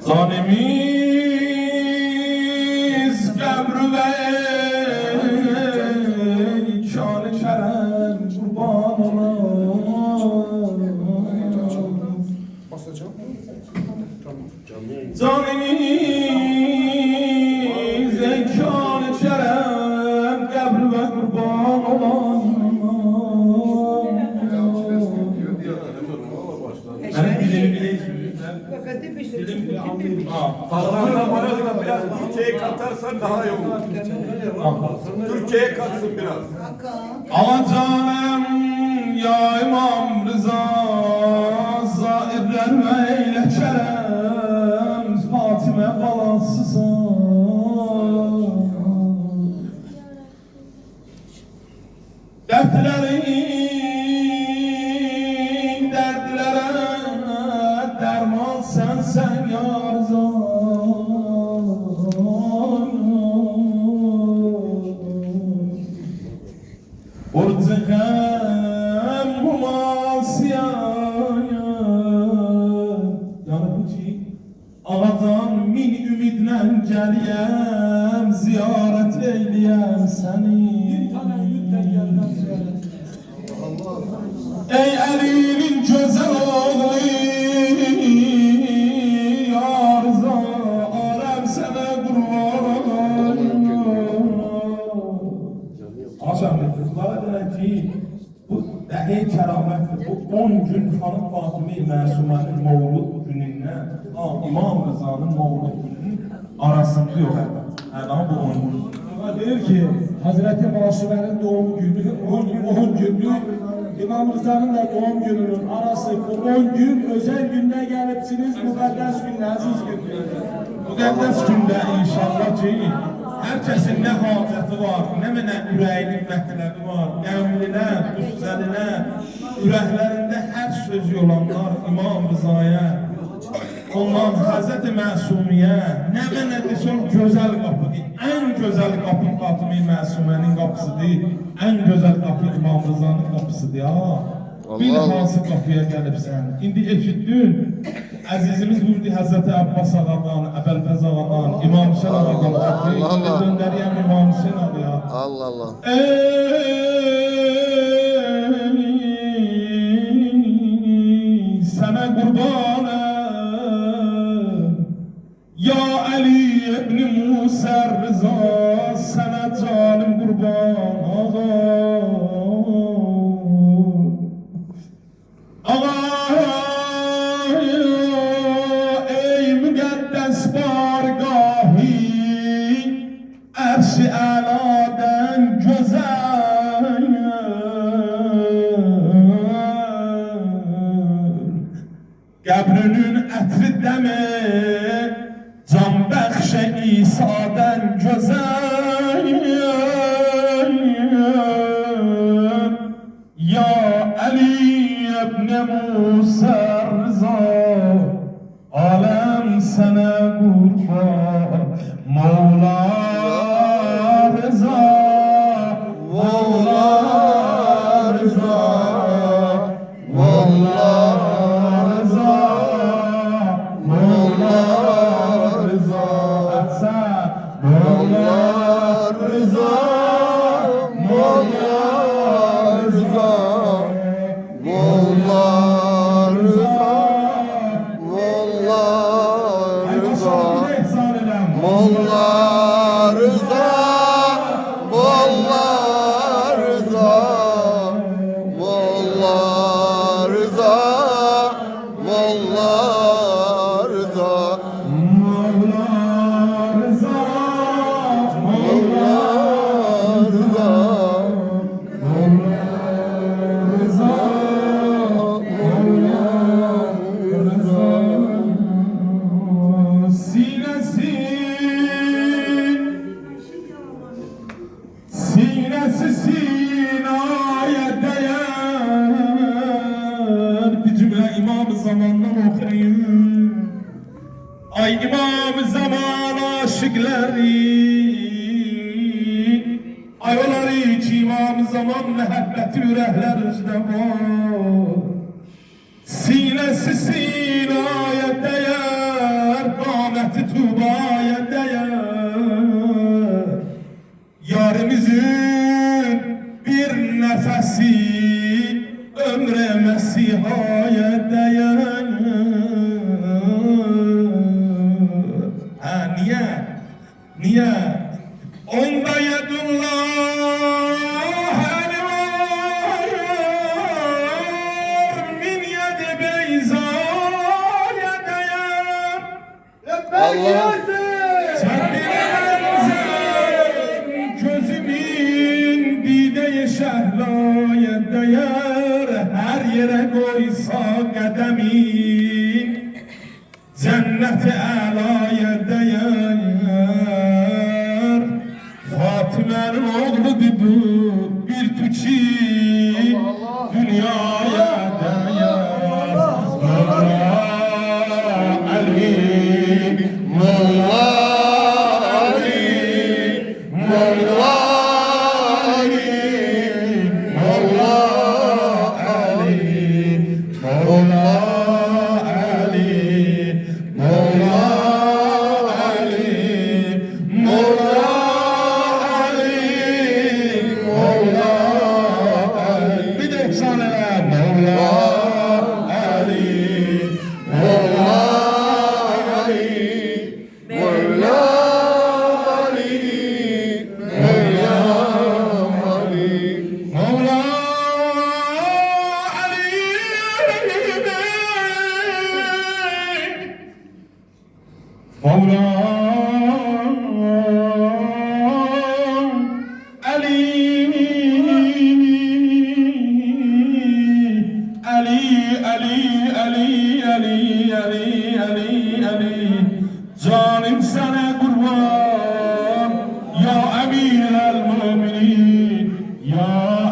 Zanimiz qəbr və kân-ı kərəm qurban olam. Zanimiz kân-ı kərəm qəbr və qurban olam. Benim dilimi biliyorsun. Fazla biraz Türkçe'ye katarsan daha iyi olur. Türkçe'ye katsın biraz. Alacanım ya İmam Rıza, zairler ve eyle kerem, Fatime balasısan. Dertlerin dertlere derman sen ya Rıza. Urcıgım humasiyaya. Yani bu ki Ağadan min ümidlə gəliyəm, ziyarət eyləyəm səni. Ey Əlinin gözəl oğlu, ya Rıza, aləm sənə qurban. Aşağı, qızlara deyək ki, bu dəqiq kəramətdir. Bu 10 gün xanım Fatime-i Məsumənin Mavlud günündən İmam Rıza'nın Mavlud gününün arasında yox. Ama bu 10 gün. Deyir ki, Hazreti Masumənin doğum günü 10 günlük, İmam Rıza'nın da doğum gününün arası bu 10 gün özel günde gelipsiniz, mukaddes günde, aziz günde. Müqəddəs gündə inşallah ki, hər kəsin nə hacəti var, nə mənə ürəyinin mətləbi var, qəmlinə, qüssəlinə, ürəklərində hər söz yolanlar İmam Rızaya, ondan Həzrət-i Məsumiyə, nə mənə desən gözəl qapıdır, ən gözəl qapı Fatime-i Məsumənin qapısıdır, ən gözəl qapı İmam Rızanın qapısıdır ya. Bir hansı qapıya gəlibsən, indi eşitdin, əzizimiz buyurdu Həzrəti Abbas ağadan, Əbəlfəz ağadan, İmam Hüseyin ağadan, göndəriyəm İmam Hüseyin ağaya. Allah Allah. Ey sənə qurbanım, ya Əli ibn Musa Rıza, sənə canım qurban ağa. Ey müqəddəs bargahı, ərş-i əladən gözəl, qəbrinin ətri dəmi, can bəxşə İsa'dən gözəl. Ya Əli ibn Musa Rıza, aləm sənə qurban, Mevla Rıza, Mevla Rıza, Mevla Rıza, Mevla Rıza, Mevla Rıza, Mevla Rıza. Molla Rıza, Molla Rıza, Molla Rıza, Molla Rıza, Molla Rıza, Molla Rıza, Mevla Rıza, Mevla Rıza, Mevla Rıza, Mevla Rıza. Sinesi sinaya değer, bir cümle İmam-ı Zaman'dan okuyayım. Ay İmam-ı Zaman aşıkları, ay oları ki İmam-ı Zaman məhəbbəti ürəklər üzdə var. Sinesi sinaya diye onda yedullah eli var min yedi beyzaya değer Allah. sen bilemezsin gözümün dide şehlaya değer her yere koysa kademin cenneti alaya değer Fatime'nin oğludur bu bir tüçi dünyaya değer Mevla Ali Molla Ali, Molla Ali, Molla Ali, Molla Ali, Molla Ali, Molla Ali, Molla Ali. Bir de efsaneler Mevla Ali Molla Ali, Molla Ali, Molla Ali. Mevla Ali Mevla Ali Ali Ali Ali Ali Ali Ali Ali Canım sana kurban ya emir el müminin ya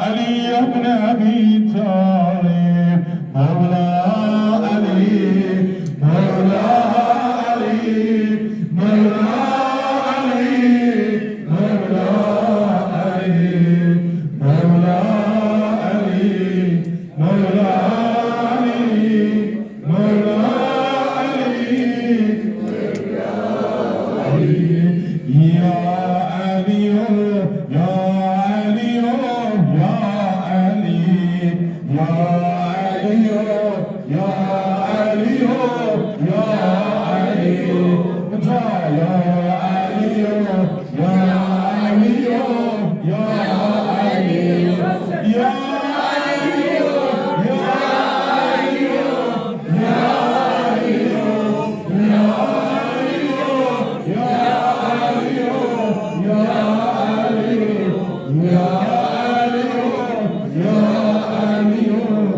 Ali ibn Abi Talib Mevla Ali Mevla Ali Mevla Ali Mevla Ali Mevla Ali Mevla Ali Mevla Ali Ya Ali Ya Ali Ya Ali Ya Ali Ya Ali Ya Ali Ya Ali Ya Ali Ya Ali Ya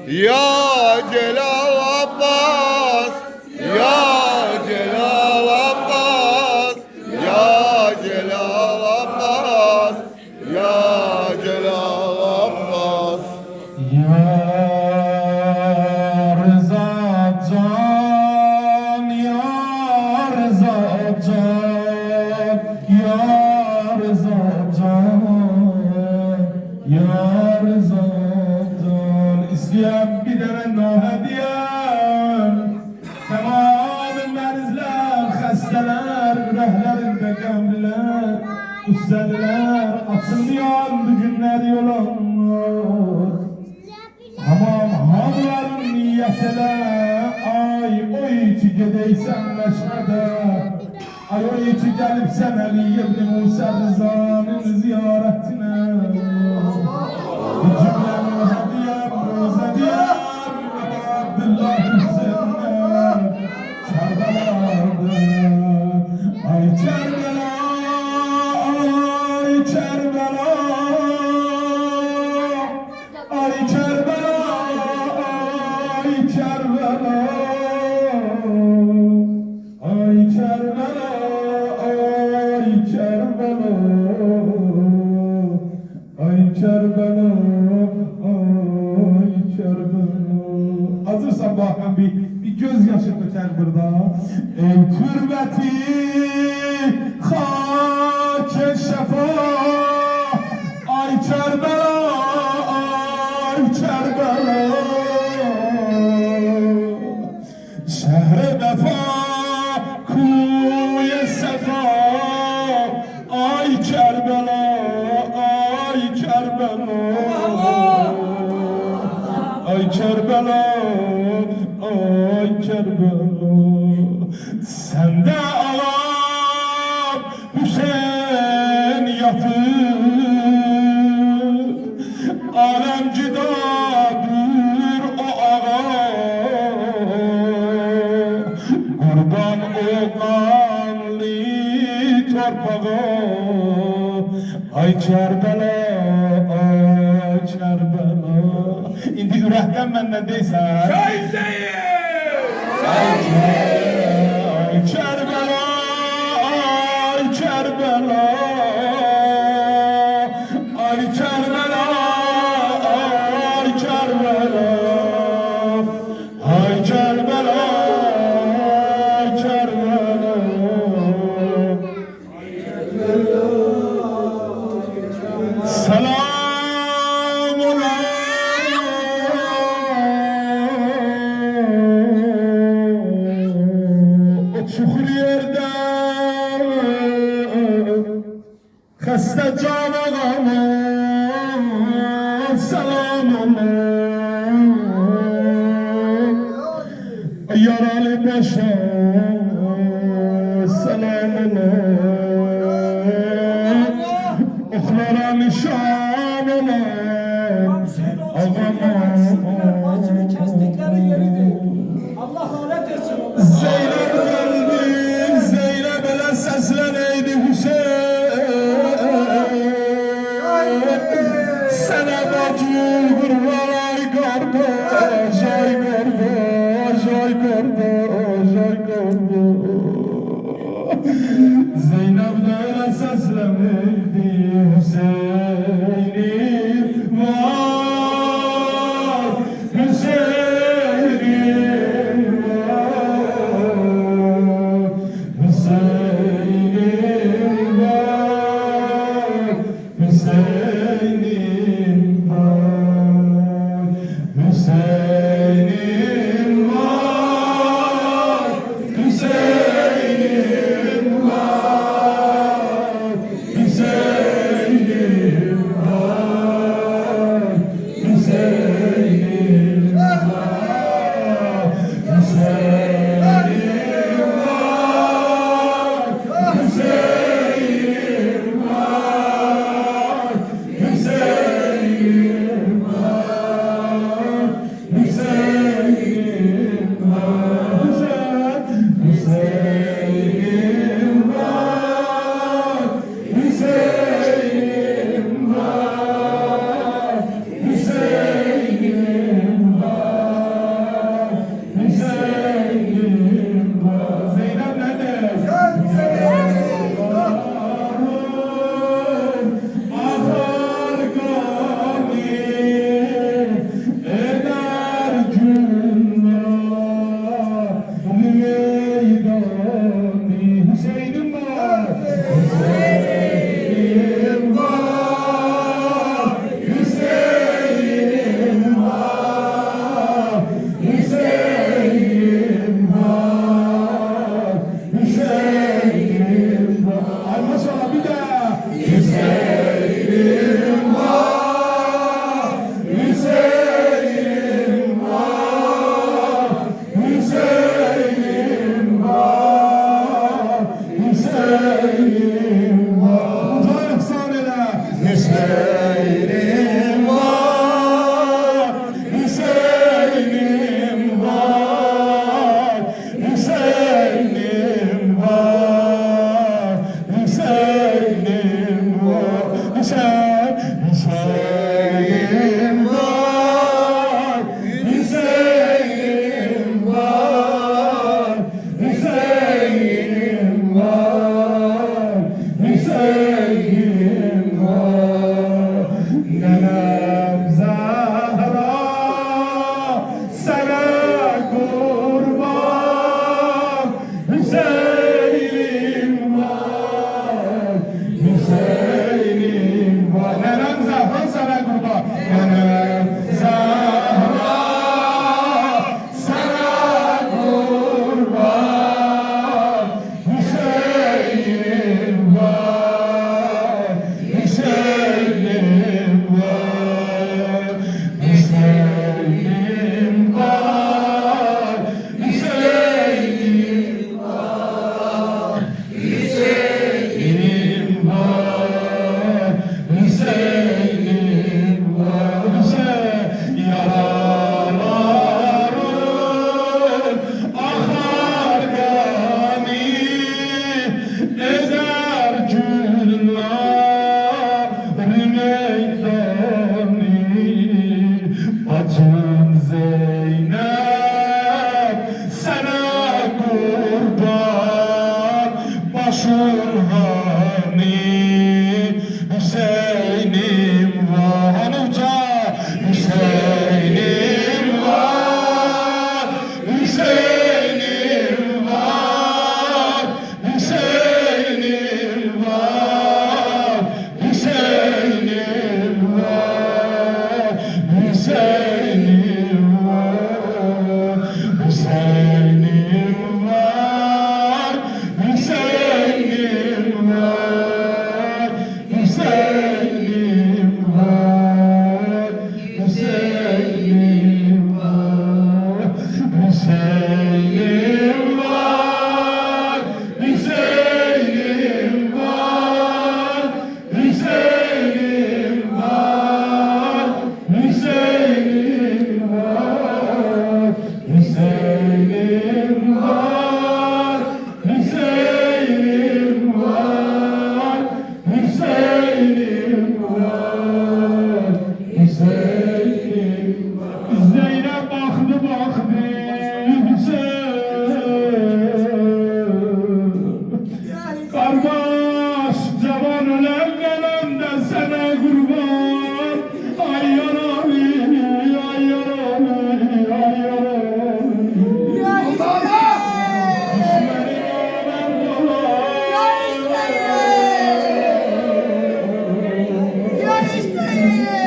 Ya Celal Abbas, Ya Celal Abbas, Ya Celal Abbas, Ya Celal Abbas. Ya Rıza Can, Ya Rıza Can, Ya Rıza Can, Ya Rıza Can. İsteyen bir tane hediyem. Tamam merizler, hastalar, ürəklərində qəmlilər, üstələr, açılmayan bugünlər yolanlar. Tamam hamıların niyyətələ, ay o ki gedəysən məşhədə, ay o ki gəlibsən Əli ibn Musa Rızanın ziyarətinə. Cümləmi hədiyəm Kerbela, ay Kerbela. Hazırsan bu Hakan bir gözyaşı döker burada. Ey türbeti hak şefa, ay Kerbela, ay Kerbela. Şehre vefa, kuye sefa, ay Kerbela, ay Kerbela. Ay Kerbela, ay Kerbela. Sende ağam Hüseyin yatır, alem cidadır o ağa. Kurban o kanlı torpağa, ay Kerbela, ay Kerbela. İndi ürəkdən məndən deysən. Ay Kerbela, ay Kerbela. Ay Kerbela, ay Kerbela. Ay Kerbela, ay Kerbela. Selam ola. Çukur yerde hasta can ağama selam ola. Yaralı başa selam ola. Oklara nişan ola ağama. Bacını kestikleri yeridir. Allah lanet etsin. Zeynep geldi, Zeynep ele sesleneydi Hüseyin. Sana bacım kurban ay kardeş, ay kardeş, ay kardeş, ay kardeş. Zeynep de ele sesleneydi Hüseyin'im var, Hüseyin'im var, Hüseyin'im var, Hüseyin'im var, Hüseyin'im var, Hüseyin'im var, Hüseyin'im var, Hüseyin'im var, Hüseyin'im var, Hüseyin'im var, Hüseyin'im var, Hüseyin'im var, Hüseyin'im var, Hüseyin'im var, Hüseyin'im var, Hüseyin'im var. Zeynep nerede? Ahar gani eder günler meydani. Hüseyin'im var, Hüseyin'im var, Hüseyin'im var, Hüseyin'im var, Hüseyin'im var. Ay maşallah bir daha. Hüseyin'im var, Hüseyin'im var, Hüseyin'im var, Hüseyin'im var. Mutlak sahneler. Hüseyin'im var, Hüseyin'im var, Hüseyin'im var, Hüseyin'im var, Hüseyin'im var, Hüseyin'im var, Hüseyin'im var, Hüseyin'im var. meydani bacım Zeynep sana kurban başın hani Hüseyin'im var hanımca Hüseyin'im var Hüseyin'im var Hüseyin'im var Hüseyin'im var Hüseyin'im var Hüseyin'im var Hüseyin'im var Hüseyin'im var Hüseyin'im var Hüseyin'im var Hüseyin'im var Hüseyin'im var Hüseyin'im var Hüseyin'im var Hüseyin'im var Hüseyin'im var Hüseyin'im var Zeynep baktı Hüseyin Kardeş cavan ölen gelende sana kurban Ay yarami, ay yarami, ay yarami Düşmenin ölen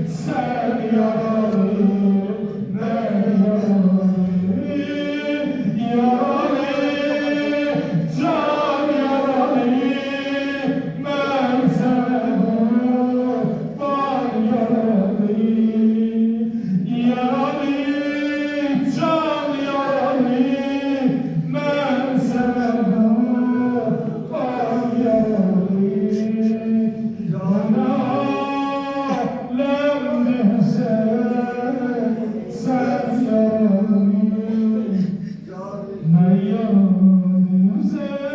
İhsan eyle ya Hüseyin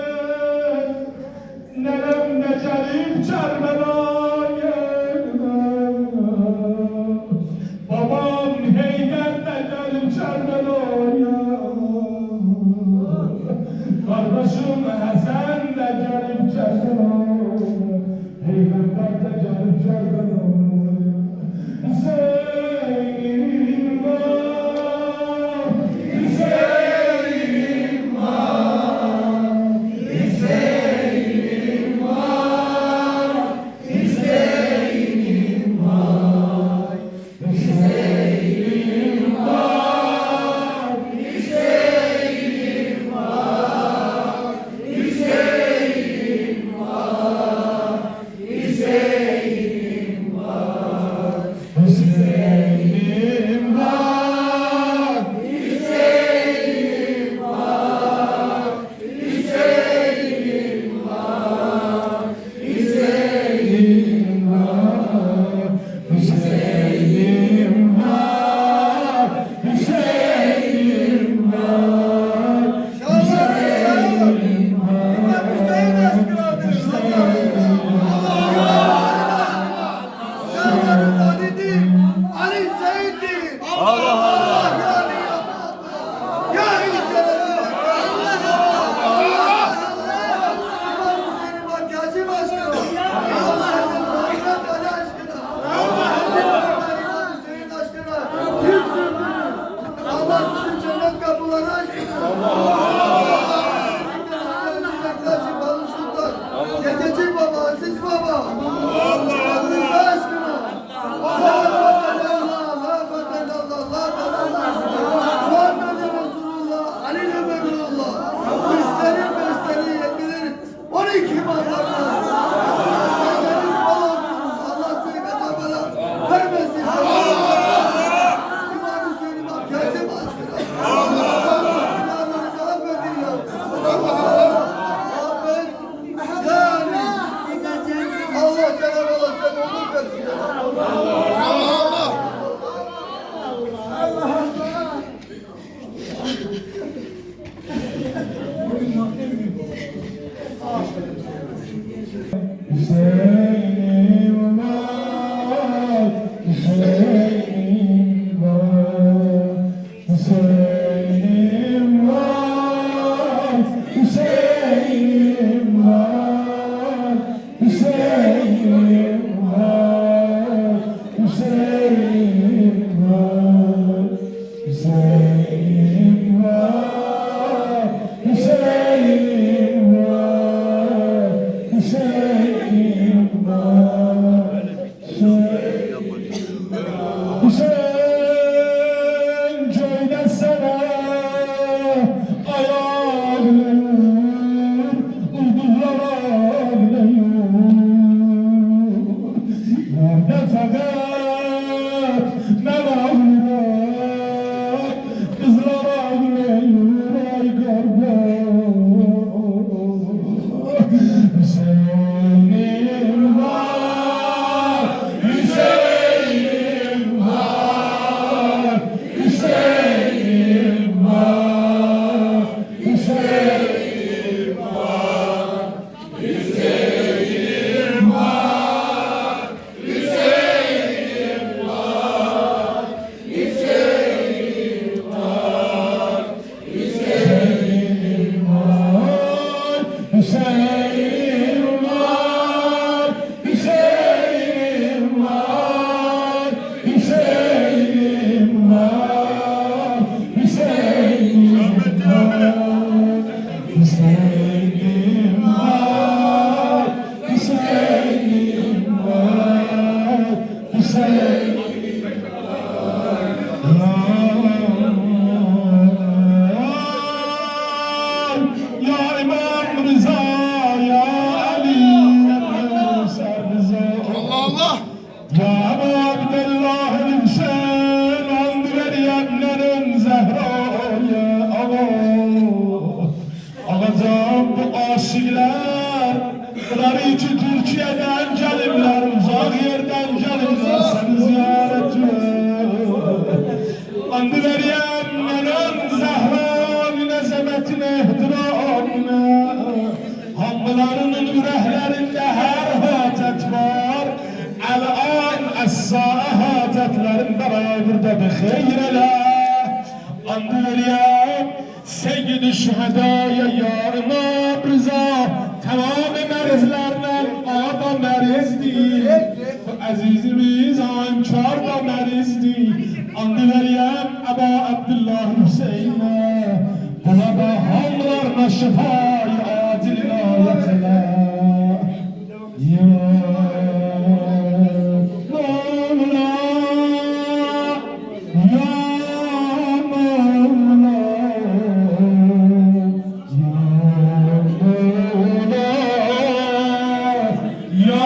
Babam Heyder bedelim Çermelo'ya Kardeşim Hasan da gelip Çermelo'ya Heyder de gelip Çermelo'ya Hüseyin var Hüseyin var Hüseyin var Hüseyin söylesene ayağın ulduzlar ağlıyor. Burada fakat ne ağlıyor, kızlar ağlıyor ay kardeş. Hüseyin'im var, Hüseyin'im var, Hüseyin'im var, Hüseyin'im var, Hüseyin'im var, Hüseyin'im var, Hüseyin'im var, Hüseyin'im var, Hüseyin'im var, Hüseyin'im var, Hüseyin'im var, Hüseyin'im var, Hüseyin'im var, Hüseyin'im var, Ya İmam Rıza, ya Ali, ya Musa Rıza. Allah. Ya Ebu Abdullah Hüseyin, andı veriyenlerin Zehra'ya Allah. Alacağım bu aşıklar, bunlar iki Türkiye'den gelirler, uzak yerden gelirler seni ziyaretine. Andı veriyenlerin Zehra'nın ezametine, ihtiramine. Hamılarının yüreklerinde her hatet var. El-an es-sa'a hatetlerin beraber bir hayrele. Andı veriyem Seyyid-i Şüheda'ya ya İmam Rıza. Tamam merizlerden ağda merizdi. Azizimiz ankar da merizdi. Andı veriyem Ebu Abdullah Hüseyin'e. Buna da hamlarına şifayı acil inayetine. Ya Mevla, Ya Mevla, Ya Mevla, Ya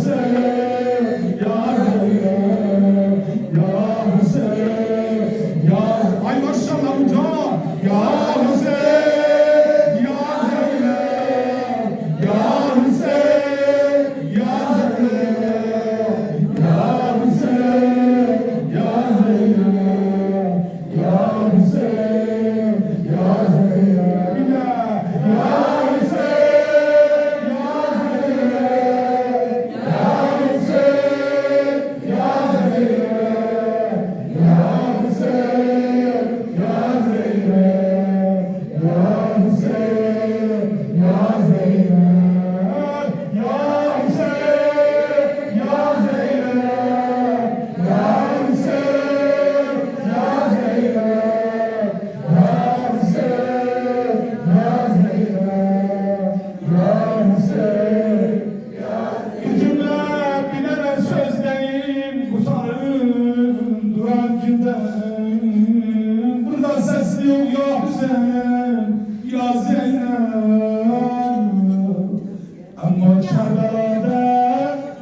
Hüseyin, ya Zeynep, ya Hüseyin, ya ay maşallah amca, ya Hüseyin, ya Zeynep, ya Hüseyin, ya Zeynep, ya Hüseyin, ya Zeynep, ya Hüseyin, ya Zeynep, ya Hüseyin, ya Zeynep, ya Hüseyin, ya Zeynep, ya Hüseyin, ya Zeynep, ya Hüseyin, ya Zeynep, ya Hüseyin, ya Zeynep, ya Hüseyin, ya Zeynep, ya Hüseyin, ya Zeynep, ya Hüseyin. Cümle bilene sözleyin bu sarın duran günden. Burada sesliyorum ya Hüseyin, ya Zeynep. Ama Kerbela'da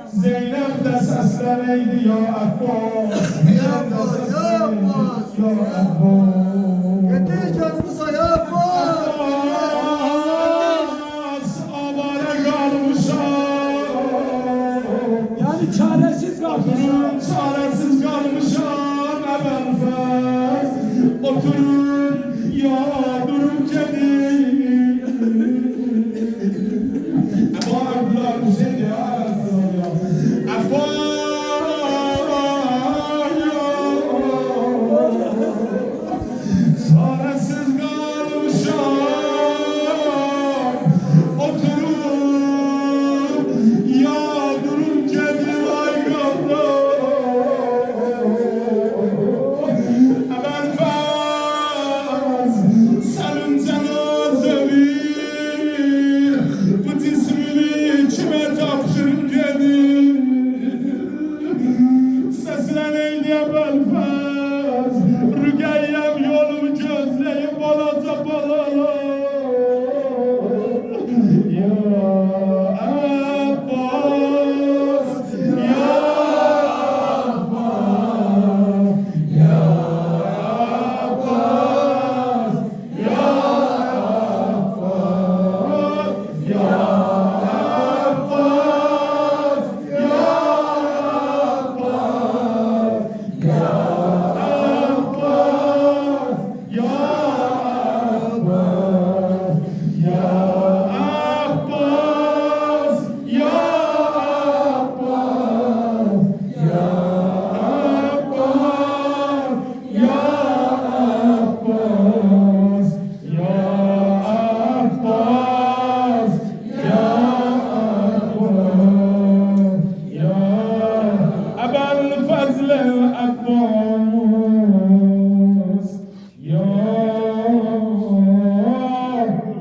Zeynep de sesleneydi ya Abbas. Ya Abbas, ya Abbas. Ya Abbas. Getir canımıza ya Abbas. Abbas, avara kalmışam. Yani çaresiz kalmışlar. Çaresiz kalmışam Ebenfez. Oturun ya durun kedi. Ebu Abdullah Hüseyin ya Ebu çaresiz kalmışam. Oturun ya durun kedi vay Ebenfez, senin cenazevi bu cismini kime tapşırın dedi. Sesleneydi Ebenfez, Rügeyyem yolumu gözleyip balaca balalar. Ya Abbas, ya Abbas, ya Abbas, ya Abbas, ya Abbas, ya Abbas, ya Abbas, ya Abbas, ya Abbas, ya Abbas, ya Abbas, ya Abbas, ya Abbas, ya Abbas, ya Ebel Fazl Abbas, ya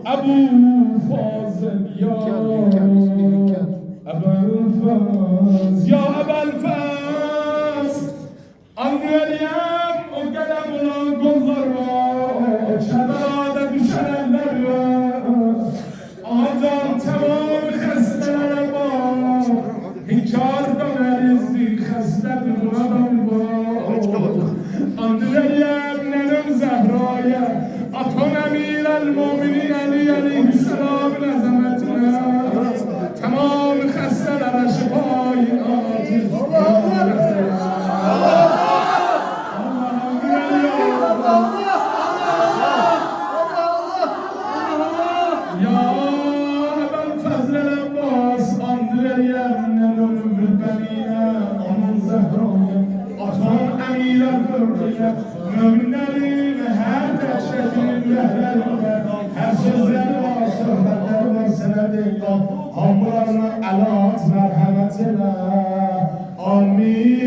Abu Fazl, ya Ebel Faz, ya Ebel Faz. Anlayayım o gelen olan kollara, Kerbela'da düşen ellere. Adam tamam xəstələrə var, hikârda mərizdi xəstədir buradan var. Anlayayım nənəm Zəhraya, atam əmir el-muminin Ali aleyhisselamın əzəmətinə. Tamam xəstələrə şifayı acil. Ya ben Fazl Abbas, Andreyem nenüm Bülbeniye, onun Zehra'ya, atam Emir el-Hürriye, müminlerin her dehşetinin rehberine, her sözleri var, sohbetleri var, senedeyla, hamurlarına alat merhametine, amin.